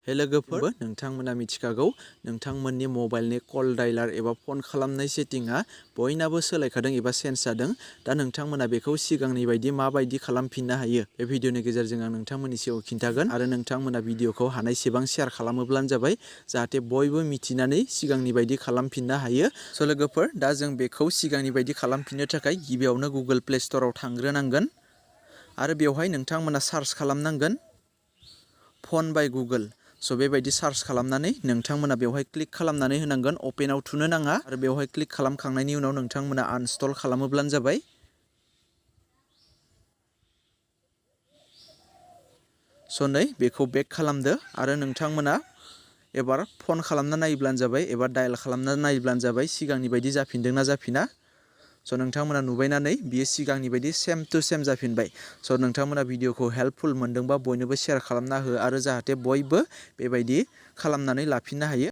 हे लोगोफोर नोंथांमोना मिथिखागौ नोंथांमोननि मबाइलनि कल डायलार एबा फन खालामनाय सेटिंआ बयनाबो सोलायखादों एबा चेन्ज जादों। दा नोंथांमोना बेखौ सिगांनि बायदि माबायदि खालामफिननो हायो बे भिडिअनि गेजेरजों आं नोंथांमोननि सिगाङाव खिन्थागोन आरो नोंथांमोना भिडिअखौ हानायसेबां शेयार खालामोब्लानो जाबाय जाहाथे बयबो मिथिनानै सिगांनि बायदि खालामफिननो हायो। स' लोगोफोर दा जों बेखौ सिगांनि बायदि खालामफिननो थाखाय गिबियावनो गुगोल प्ले स्ट'राव थांग्रोनांगोन आरो बेवहाय नोंथांमोना सार्च खालामनांगोन फन बाय गुगोल। स' बेबायदि सार्च खालामनानै नोंथांमोना बेवहाय क्लिक खालामनानै होनांगोन, अपेनाव थुनो नाङा आरो बेवहाय क्लिक खालामखांनायनि उनाव नोंथांमोना आनइनस्टल खालामोब्लानो जाबाय। स' नै बेखौ बेक खालामदो आरो नोंथांमोना एबार फन खालामना नायोब्लानो जाबाय एबा डायेल खालामना नायोब्लानो जाबाय सिगांनि बायदि जाफिनदोंना जाफिना। स' नोंथांमोना नुबायनानै बियो सिगांनि बायदि सेम टु सेम जाफिनबाय। स' नोंथांमोना भिडिअखौ हेल्पफुल मोनदोंबा बयनोबो शेयार खालामना हो आरो जाहाथे बयबो बेबायदि खालामनानै लाफिननो हायो।